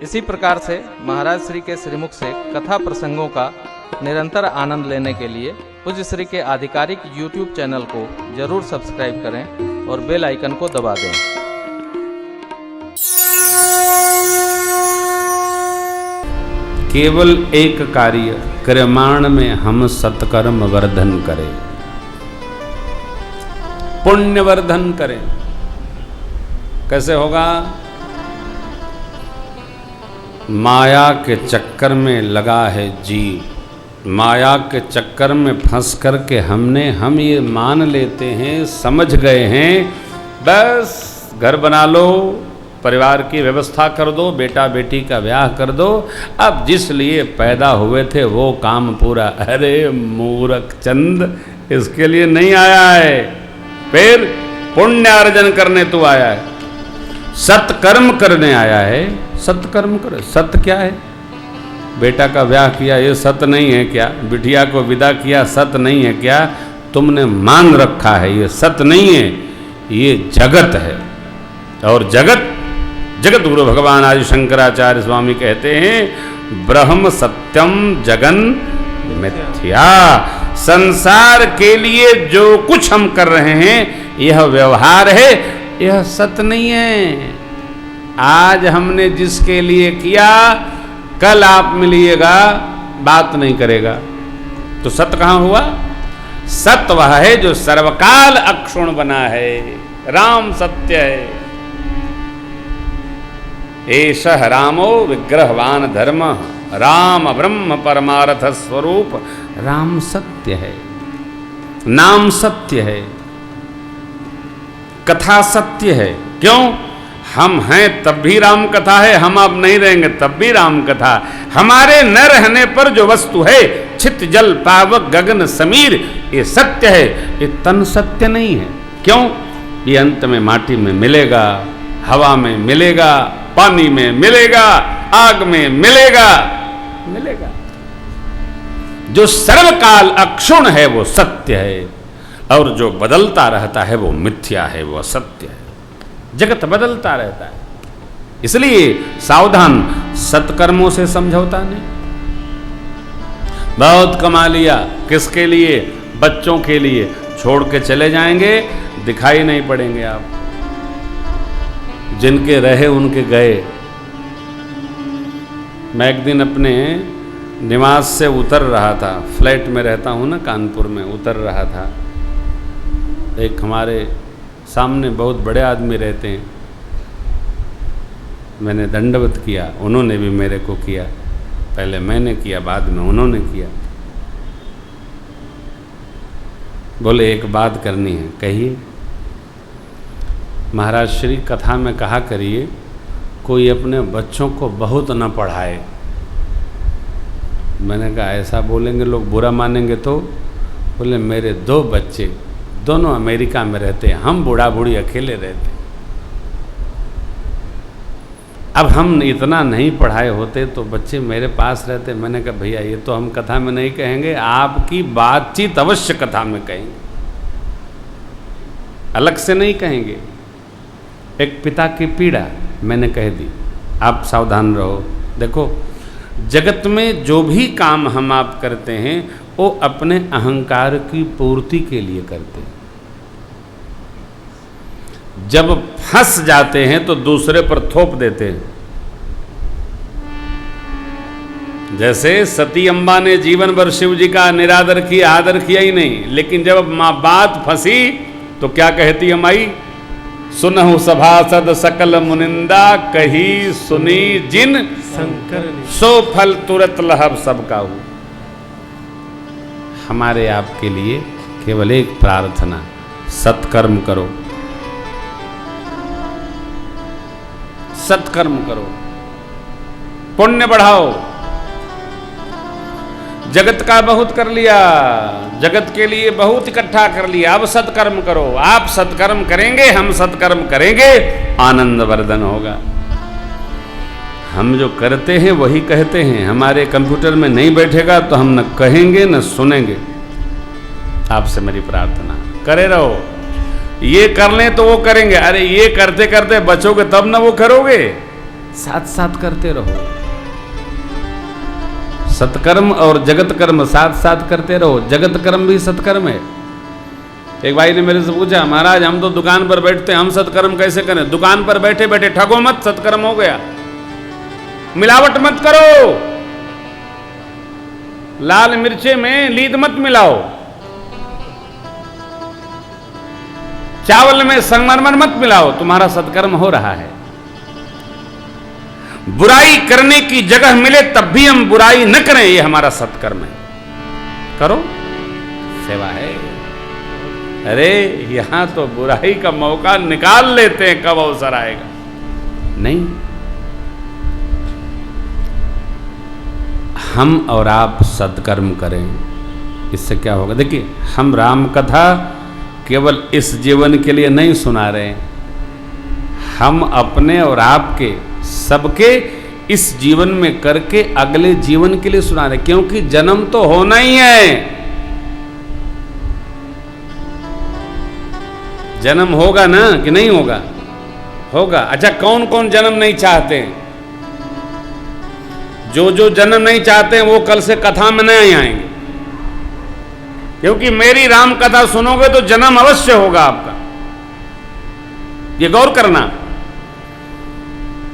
इसी प्रकार से महाराज श्री के श्रीमुख से कथा प्रसंगों का निरंतर आनंद लेने के लिए पूज्य श्री के आधिकारिक YouTube चैनल को जरूर सब्सक्राइब करें और बेल आइकन को दबा दें। केवल एक कार्य कर्माण में हम सत्कर्म वर्धन करें, पुण्य वर्धन करें। कैसे होगा? माया के चक्कर में लगा है जीव, माया के चक्कर में फंस करके हम ये मान लेते हैं, समझ गए हैं बस घर बना लो, परिवार की व्यवस्था कर दो, बेटा बेटी का ब्याह कर दो, अब जिस लिए पैदा हुए थे वो काम पूरा। अरे मूर्ख चंद, इसके लिए नहीं आया है, फिर पुण्य अर्जन करने तू आया है, सत्कर्म करने आया है। सत्कर्म कर, सत्य क्या है? बेटा का ब्याह किया, ये सत्य नहीं है क्या? बिटिया को विदा किया, सत्य नहीं है क्या? तुमने मान रखा है ये सत्य नहीं है, ये जगत है। और जगत गुरु भगवान आदि शंकराचार्य स्वामी कहते हैं ब्रह्म सत्यम जगन मिथ्या। संसार के लिए जो कुछ हम कर रहे हैं यह व्यवहार है, यह सत्य नहीं है। आज हमने जिसके लिए किया कल आप मिलिएगा, बात नहीं करेगा, तो सत्य कहां हुआ? सत्य वह है जो सर्वकाल अक्षुण बना है, राम सत्य है। एषः रामो विग्रहवान धर्म, राम ब्रह्म परमार्थ स्वरूप। राम सत्य है, नाम सत्य है, कथा सत्य है। क्यों? हम हैं तब भी राम कथा है, हम अब नहीं रहेंगे तब भी राम कथा। हमारे न रहने पर जो वस्तु है, छित जल पावक गगन समीर, ये सत्य है, ये तन सत्य नहीं है। क्यों? ये अंत में माटी में मिलेगा, हवा में मिलेगा, पानी में मिलेगा, आग में मिलेगा। जो सर्वकाल अक्षुण है वो सत्य है, और जो बदलता रहता है वो मिथ्या है, वो असत्य है। जगत बदलता रहता है, इसलिए सावधान, सत्कर्मों से समझौता नहीं। बहुत कमा लिया, किसके लिए? बच्चों के लिए। छोड़ के चले जाएंगे, दिखाई नहीं पड़ेंगे आप। जिनके रहे उनके गए। मैं एक दिन अपने निवास से उतर रहा था, फ्लैट में रहता हूँ ना कानपुर में, उतर रहा था। एक हमारे सामने बहुत बड़े आदमी रहते हैं, मैंने दंडवत किया, उन्होंने भी मेरे को किया। पहले मैंने किया, बाद में उन्होंने किया। बोले एक बात करनी है। कहिए। महाराज श्री कथा में कहा करिए कोई अपने बच्चों को बहुत न पढ़ाए। मैंने कहा ऐसा बोलेंगे लोग बुरा मानेंगे तो? बोले मेरे 2 बच्चे, दोनों अमेरिका में रहते हैं, हम बूढ़ा बूढ़ी अकेले रहते। अब हम इतना नहीं पढ़ाए होते तो बच्चे मेरे पास रहते। मैंने कहा भैया ये तो हम कथा में नहीं कहेंगे, आपकी बातचीत अवश्य कथा में कहेंगे, अलग से नहीं कहेंगे। एक पिता की पीड़ा मैंने कह दी, आप सावधान रहो। देखो जगत में जो भी काम हम आप करते हैं वो अपने अहंकार की पूर्ति के लिए करते हैं। जब फंस जाते हैं तो दूसरे पर थोप देते हैं। जैसे सती अम्बा ने जीवन भर शिव जी का निरादर किया, आदर किया ही नहीं, लेकिन जब मां बात फंसी तो क्या कहती है माई? सुनहु सभासद सकल मुनिंदा, कही सुनी जिन शंकर सो फल तुरत लहब सबका हूं। हमारे आपके लिए केवल एक प्रार्थना, सत्कर्म करो, सत्कर्म करो, पुण्य बढ़ाओ। जगत का बहुत कर लिया, जगत के लिए बहुत इकट्ठा कर लिया, अब सत्कर्म करो। आप सत्कर्म करेंगे, हम सत्कर्म करेंगे, आनंद वर्धन होगा। हम जो करते हैं वही कहते हैं। हमारे कंप्यूटर में नहीं बैठेगा तो हम न कहेंगे न सुनेंगे। आपसे मेरी प्रार्थना, करे रहो। ये कर लें तो वो करेंगे, अरे ये करते करते बचोगे तब ना वो करोगे। साथ साथ करते रहो। सत्कर्म और जगत कर्म साथ साथ करते रहो। जगत कर्म भी सत्कर्म है। एक भाई ने मेरे से पूछा, महाराज हम तो दुकान पर बैठते हैं, हम सत्कर्म कैसे करें? दुकान पर बैठे बैठे ठगो मत, सत्कर्म हो गया। मिलावट मत करो, लाल मिर्चे में लीद मत मिलाओ, चावल में संगमरमर मत मिलाओ, तुम्हारा सत्कर्म हो रहा है। बुराई करने की जगह मिले तब भी हम बुराई न करें, ये हमारा सत्कर्म है। करो, सेवा है। अरे यहां तो बुराई का मौका निकाल लेते हैं, कब अवसर आएगा। नहीं, हम और आप सत्कर्म करें, इससे क्या होगा? देखिए, हम राम कथा केवल इस जीवन के लिए नहीं सुना रहे हैं, हम अपने और आपके सबके इस जीवन में करके अगले जीवन के लिए सुना रहे, क्योंकि जन्म तो होना ही है। जन्म होगा ना कि नहीं होगा? होगा। अच्छा, कौन कौन जन्म नहीं चाहते हैं? जो जो जन्म नहीं चाहते हैं वो कल से कथा में नहीं आएंगे, क्योंकि मेरी राम कथा सुनोगे तो जन्म अवश्य होगा आपका। ये गौर करना।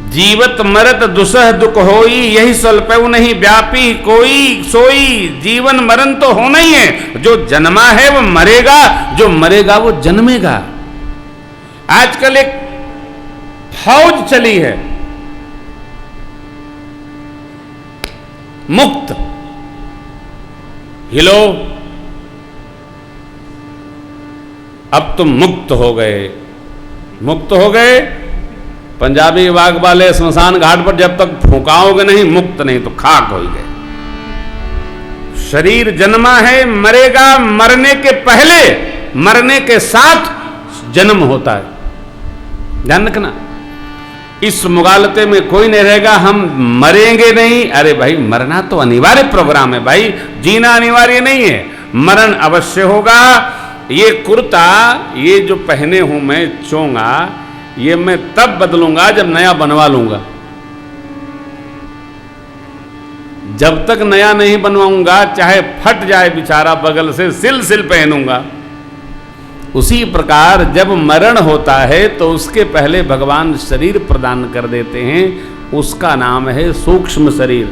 जीवत मरत दुसह दुख होई, यही स्वल्पयु नहीं व्यापी कोई सोई। जीवन मरण तो होना ही है। जो जन्मा है वो मरेगा, जो मरेगा वो जन्मेगा। आजकल एक फौज चली है मुक्त। हिलो, अब तुम मुक्त हो गए, मुक्त हो गए। पंजाबी वाग वाले स्मशान घाट पर जब तक फूकाओगे नहीं, मुक्त नहीं तो खाक हो गए। शरीर जन्मा है, मरेगा, मरने के पहले, मरने के साथ जन्म होता है। ध्यान रखना, इस मुगालते में कोई नहीं रहेगा हम मरेंगे नहीं। अरे भाई, मरना तो अनिवार्य प्रोग्राम है भाई, जीना अनिवार्य नहीं है, मरण अवश्य होगा। ये कुर्ता, ये जो पहने हूं मैं चोंगा, ये मैं तब बदलूंगा जब नया बनवा लूंगा। जब तक नया नहीं बनवाऊंगा, चाहे फट जाए बेचारा बगल से, सिल सिल पहनूंगा। उसी प्रकार जब मरण होता है तो उसके पहले भगवान शरीर प्रदान कर देते हैं, उसका नाम है सूक्ष्म शरीर।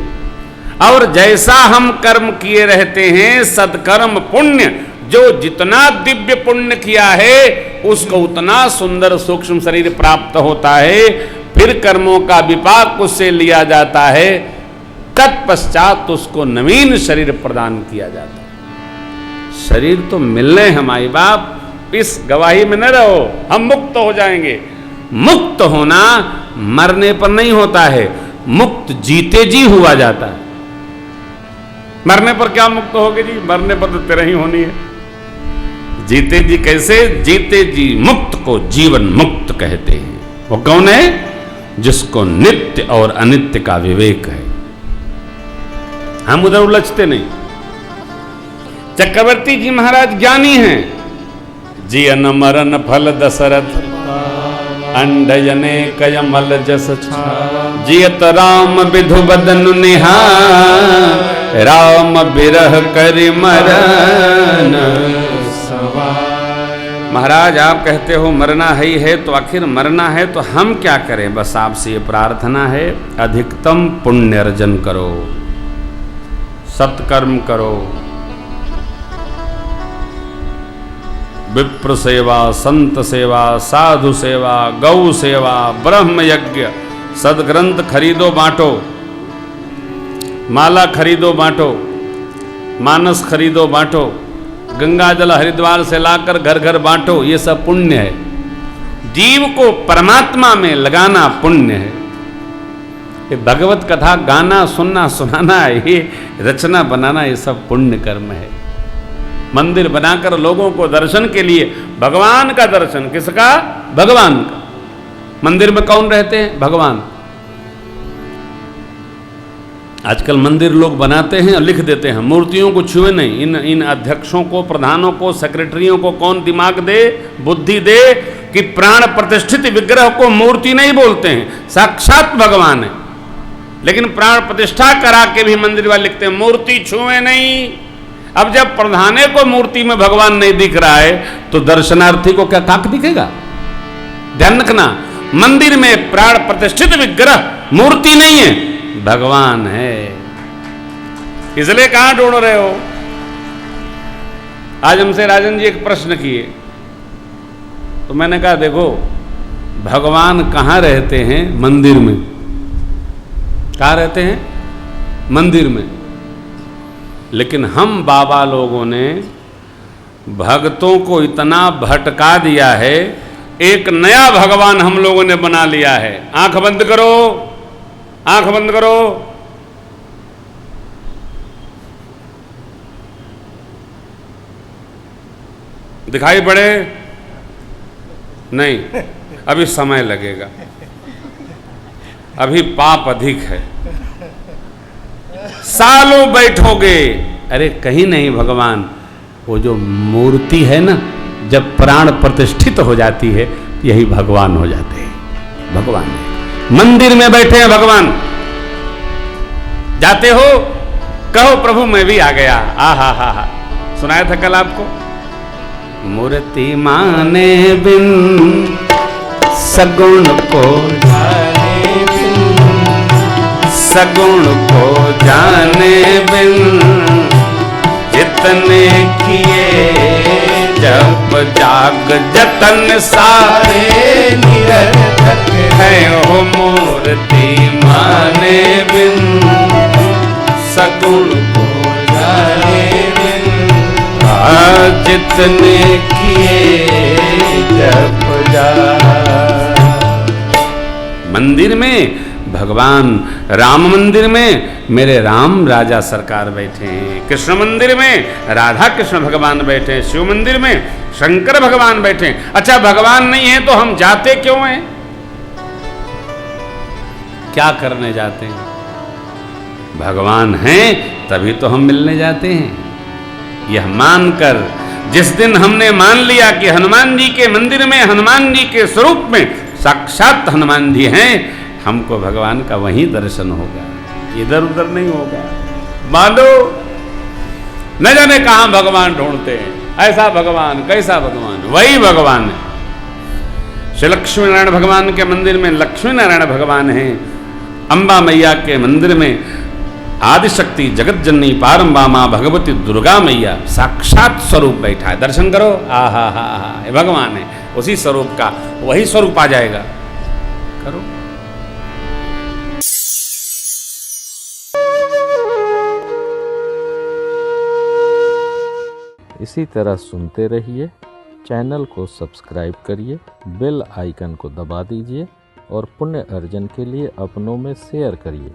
और जैसा हम कर्म किए रहते हैं, सत्कर्म पुण्य, जो जितना दिव्य पुण्य किया है उसको उतना सुंदर सूक्ष्म शरीर प्राप्त होता है। फिर कर्मों का विपाक उससे लिया जाता है, तत्पश्चात उसको नवीन शरीर प्रदान किया जाता है। शरीर तो मिलने हैं माई बाप, इस गवाही में न रहो हम मुक्त हो जाएंगे। मुक्त होना मरने पर नहीं होता है, मुक्त जीते जी हुआ जाता है। मरने पर क्या मुक्त होगे जी? मरने पर तो तेरा ही होनी है। जीते जी कैसे? जीते जी मुक्त को जीवन मुक्त कहते हैं। वो कौन है? जिसको नित्य और अनित्य का विवेक है। हम उधर उलझते नहीं। चक्रवर्ती जी महाराज ज्ञानी हैं। जियन मरण फल दशरथ, अंडजने कयमल जस छा। जियत राम विधु बदन निहार, राम बिरह करि मरन। महाराज आप कहते हो मरना ही है, तो आखिर मरना है तो हम क्या करें? बस आपसे ये प्रार्थना है, अधिकतम पुण्य अर्जन करो, सत्कर्म करो, विप्र सेवा, संत सेवा, साधु सेवा, गौ सेवा, ब्रह्म यज्ञ, सदग्रंथ खरीदो बांटो, माला खरीदो बांटो, मानस खरीदो बांटो, गंगा जल हरिद्वार से लाकर घर घर बांटो। ये सब पुण्य है। जीव को परमात्मा में लगाना पुण्य है। ये भगवत कथा गाना, सुनना, सुनाना, ये रचना बनाना, ये सब पुण्य कर्म है। मंदिर बनाकर लोगों को दर्शन के लिए, भगवान का दर्शन, किसका? भगवान का। मंदिर में कौन रहते हैं? भगवान। आजकल मंदिर लोग बनाते हैं और लिख देते हैं, मूर्तियों को छुए नहीं। इन अध्यक्षों को, प्रधानों को, सेक्रेटरियों को कौन दिमाग दे, बुद्धि दे? कि प्राण प्रतिष्ठित विग्रह को मूर्ति नहीं बोलते हैं, साक्षात भगवान है। लेकिन प्राण प्रतिष्ठा करा के भी मंदिर वाले लिखते हैं मूर्ति छुए नहीं। अब जब प्रधाने को मूर्ति में भगवान नहीं दिख रहा है तो दर्शनार्थी को क्या काक दिखेगा? ध्यान रखना, मंदिर में प्राण प्रतिष्ठित विग्रह मूर्ति नहीं है, भगवान है। इसलिए कहां ढूंढ रहे हो? आज हमसे राजन जी एक प्रश्न किए तो मैंने कहा देखो, भगवान कहां रहते हैं? मंदिर में। कहां रहते हैं? मंदिर में। लेकिन हम बाबा लोगों ने भक्तों को इतना भटका दिया है, एक नया भगवान हम लोगों ने बना लिया है। आंख बंद करो, आंख बंद करो। दिखाई पड़े? नहीं, अभी समय लगेगा, अभी पाप अधिक है, सालों बैठोगे। अरे कहीं नहीं भगवान, वो जो मूर्ति है ना, जब प्राण प्रतिष्ठित हो जाती है यही भगवान हो जाते हैं। भगवान है, मंदिर में बैठे हैं भगवान। जाते हो, कहो प्रभु मैं भी आ गया। आ हा, सुनाया था कल आपको। मूर्ति माने बिन सगुण को जाने बिन, सगुण को जाने बिन, जितने किए जप जाग जतन सारे निरर्थक है। हो मूर्ति माने बिन सगुण को जाने बिन, जितने किए जप जाग। मंदिर में भगवान, राम मंदिर में मेरे राम राजा सरकार बैठे हैं, कृष्ण मंदिर में राधा कृष्ण भगवान बैठे हैं, शिव मंदिर में शंकर भगवान बैठे हैं। अच्छा भगवान नहीं है तो हम जाते क्यों हैं? क्या करने जाते हैं? भगवान हैं तभी तो हम मिलने जाते हैं। यह मानकर, जिस दिन हमने मान लिया कि हनुमान जी के मंदिर में, हनुमान जी के स्वरूप में साक्षात हनुमान जी हैं, हमको भगवान का वहीं दर्शन होगा, इधर उधर नहीं होगा। मानो न जाने कहां भगवान ढूंढते हैं, ऐसा भगवान, कैसा भगवान, वही भगवान है। श्री लक्ष्मी नारायण भगवान के मंदिर में लक्ष्मी नारायण भगवान हैं। अंबा मैया के मंदिर में आदिशक्ति जगत जननी पारंबा मां भगवती दुर्गा मैया साक्षात स्वरूप बैठा है। दर्शन करो, आहा हा, ये भगवान है, उसी स्वरूप का वही स्वरूप आ जाएगा। करो। इसी तरह सुनते रहिए, चैनल को सब्सक्राइब करिए, बेल आइकन को दबा दीजिए और पुण्य अर्जन के लिए अपनों में शेयर करिए।